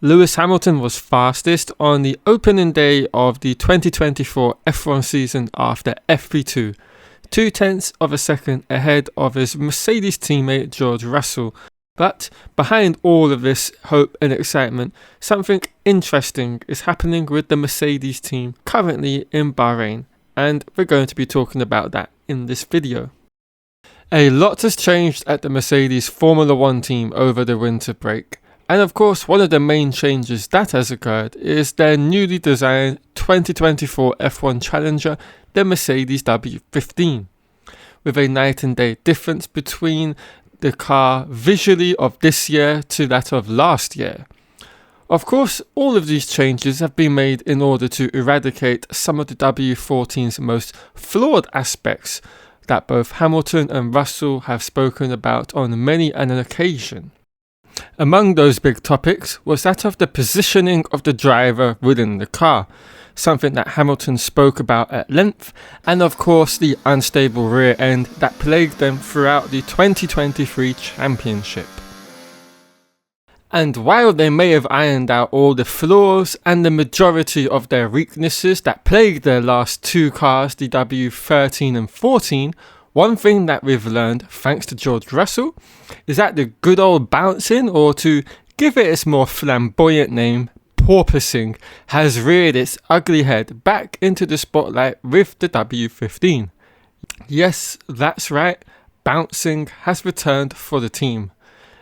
Lewis Hamilton was fastest on the opening day of the 2024 F1 season after FP2, 0.2 of a second ahead of his Mercedes teammate George Russell. But behind all of this hope and excitement, something interesting is happening with the Mercedes team currently in Bahrain, and we're going to be talking about that in this video. A lot has changed at the Mercedes Formula 1 team over the winter break. And of course, one of the main changes that has occurred is their newly designed 2024 F1 Challenger, the Mercedes W15, with a night and day difference between the car visually of this year to that of last year. Of course, all of these changes have been made in order to eradicate some of the W14's most flawed aspects that both Hamilton and Russell have spoken about on many an occasion. Among those big topics was that of the positioning of the driver within the car, something that Hamilton spoke about at length, and of course the unstable rear end that plagued them throughout the 2023 championship. And while they may have ironed out all the flaws and the majority of their weaknesses that plagued their last two cars, the W13 and 14, one thing that we've learned, thanks to George Russell, is that the good old bouncing, or to give it its more flamboyant name, porpoising, has reared its ugly head back into the spotlight with the W15. Yes, that's right, bouncing has returned for the team.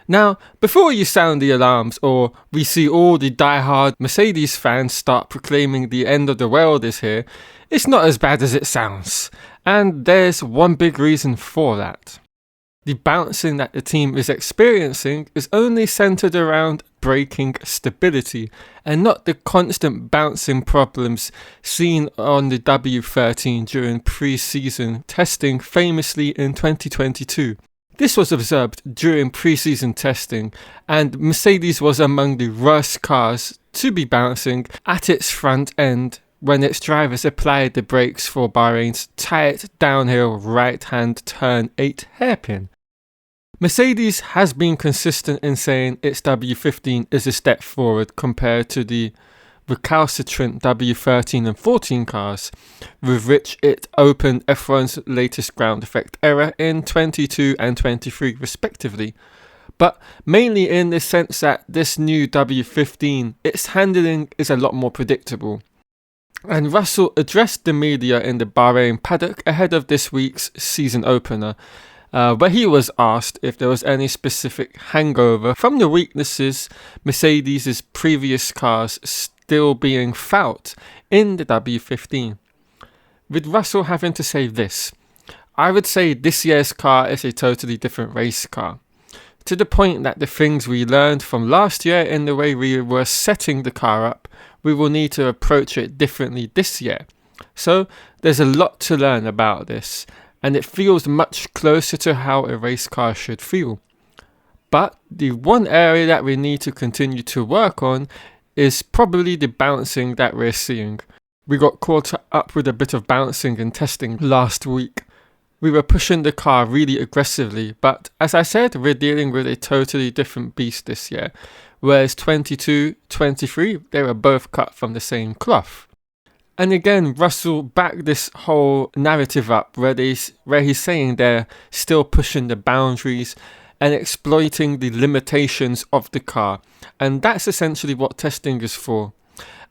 Now, before you sound the alarms or we see all the die-hard Mercedes fans start proclaiming the end of the world is here, it's not as bad as it sounds. And there's one big reason for that. The bouncing that the team is experiencing is only centered around braking stability and not the constant bouncing problems seen on the W13 during pre-season testing famously in 2022. This was observed during pre-season testing, and Mercedes was among the worst cars to be bouncing at its front end when its drivers applied the brakes for Bahrain's tight downhill right-hand turn 8 hairpin. Mercedes has been consistent in saying its W15 is a step forward compared to the recalcitrant W13 and 14 cars, with which it opened F1's latest ground effect era in 22 and 23 respectively, but mainly in the sense that this new W15, its handling is a lot more predictable. And Russell addressed the media in the Bahrain paddock ahead of this week's season opener, where he was asked if there was any specific hangover from the weaknesses Mercedes' previous cars still being felt in the W15. With Russell having to say this, I would say this year's car is a totally different race car, to the point that the things we learned from last year in the way we were setting the car up, we will need to approach it differently this year. So there's a lot to learn about this, and it feels much closer to how a race car should feel. But the one area that we need to continue to work on is probably the bouncing that we're seeing. We got caught up with a bit of bouncing in testing last week. We were pushing the car really aggressively, but as I said, we're dealing with a totally different beast this year, whereas 22, 23, they were both cut from the same cloth. And again, Russell backed this whole narrative up where he's saying they're still pushing the boundaries and exploiting the limitations of the car. And that's essentially what testing is for.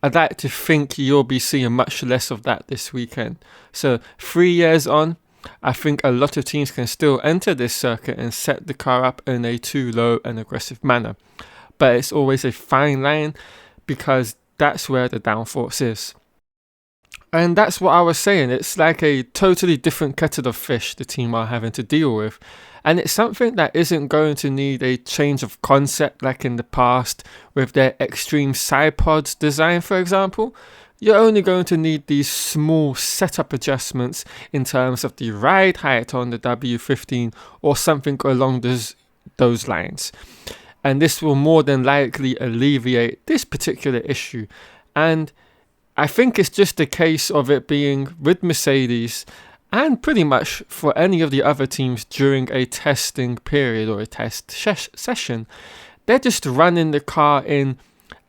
I'd like to think you'll be seeing much less of that this weekend. So 3 years on, I think a lot of teams can still enter this circuit and set the car up in a too low and aggressive manner. But it's always a fine line because that's where the downforce is. And that's what I was saying, it's like a totally different kettle of fish the team are having to deal with. And it's something that isn't going to need a change of concept like in the past with their extreme side pods design, for example. You're only going to need these small setup adjustments in terms of the ride height on the W15 or something along those lines. And this will more than likely alleviate this particular issue. And I think it's just a case of it being with Mercedes and pretty much for any of the other teams during a testing period or a test session. They're just running the car in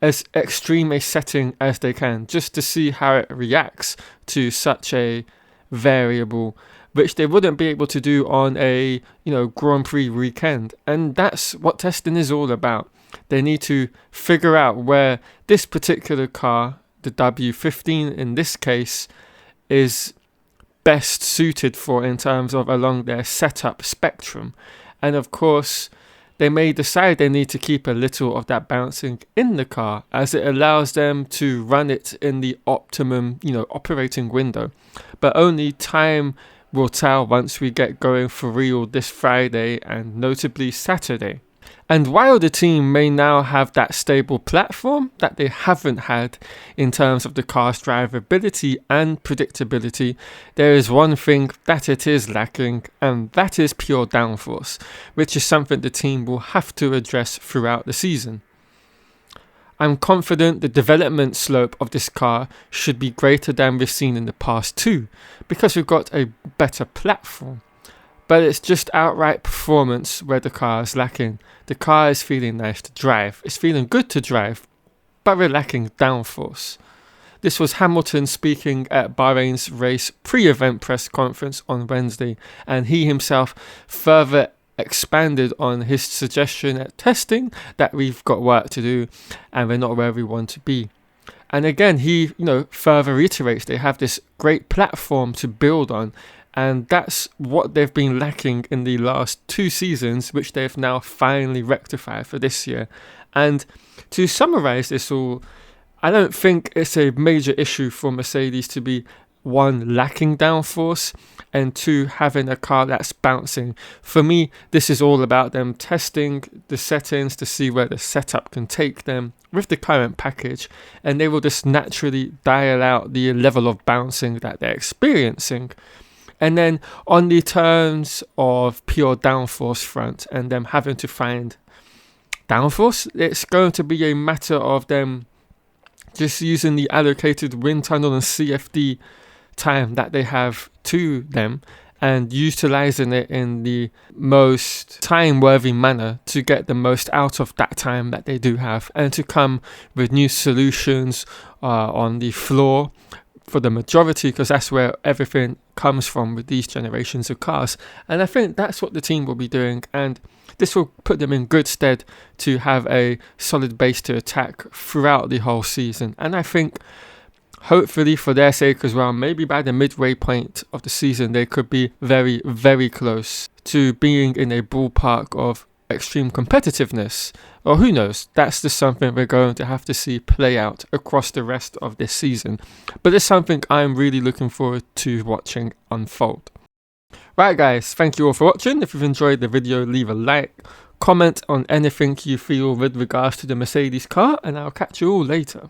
as extreme a setting as they can, just to see how it reacts to such a variable, which they wouldn't be able to do on a Grand Prix weekend. And that's what testing is all about. They need to figure out where this particular car, the W15 in this case, is best suited for in terms of along their setup spectrum. And of course, they may decide they need to keep a little of that bouncing in the car, as it allows them to run it in the optimum, operating window. But only time will tell once we get going for real this Friday and notably Saturday. And while the team may now have that stable platform that they haven't had in terms of the car's drivability and predictability, there is one thing that it is lacking, and that is pure downforce, which is something the team will have to address throughout the season. I'm confident the development slope of this car should be greater than we've seen in the past too, because we've got a better platform. But it's just outright performance where the car is lacking. The car is feeling nice to drive, it's feeling good to drive, but we're lacking downforce. This was Hamilton speaking at Bahrain's race pre-event press conference on Wednesday, and he himself further expanded on his suggestion at testing that we've got work to do and we're not where we want to be. And again, he further reiterates they have this great platform to build on, and that's what they've been lacking in the last 2 seasons, which they've now finally rectified for this year. And to summarize this all, I don't think it's a major issue for Mercedes to be 1, lacking downforce, and 2, having a car that's bouncing. For me, this is all about them testing the settings to see where the setup can take them with the current package, and they will just naturally dial out the level of bouncing that they're experiencing. And then on the terms of pure downforce front and them having to find downforce, it's going to be a matter of them just using the allocated wind tunnel and CFD time that they have to them and utilizing it in the most time-worthy manner to get the most out of that time that they do have, and to come with new solutions on the floor for the majority, because that's where everything comes from with these generations of cars. And I think that's what the team will be doing, and this will put them in good stead to have a solid base to attack throughout the whole season. And I think hopefully for their sake as well, maybe by the midway point of the season they could be very, very close to being in a ballpark of extreme competitiveness. Or who knows, that's just something we're going to have to see play out across the rest of this season. But it's something I'm really looking forward to watching unfold. Right guys, thank you all for watching. If you've enjoyed the video, leave a like, comment on anything you feel with regards to the Mercedes car, and I'll catch you all later.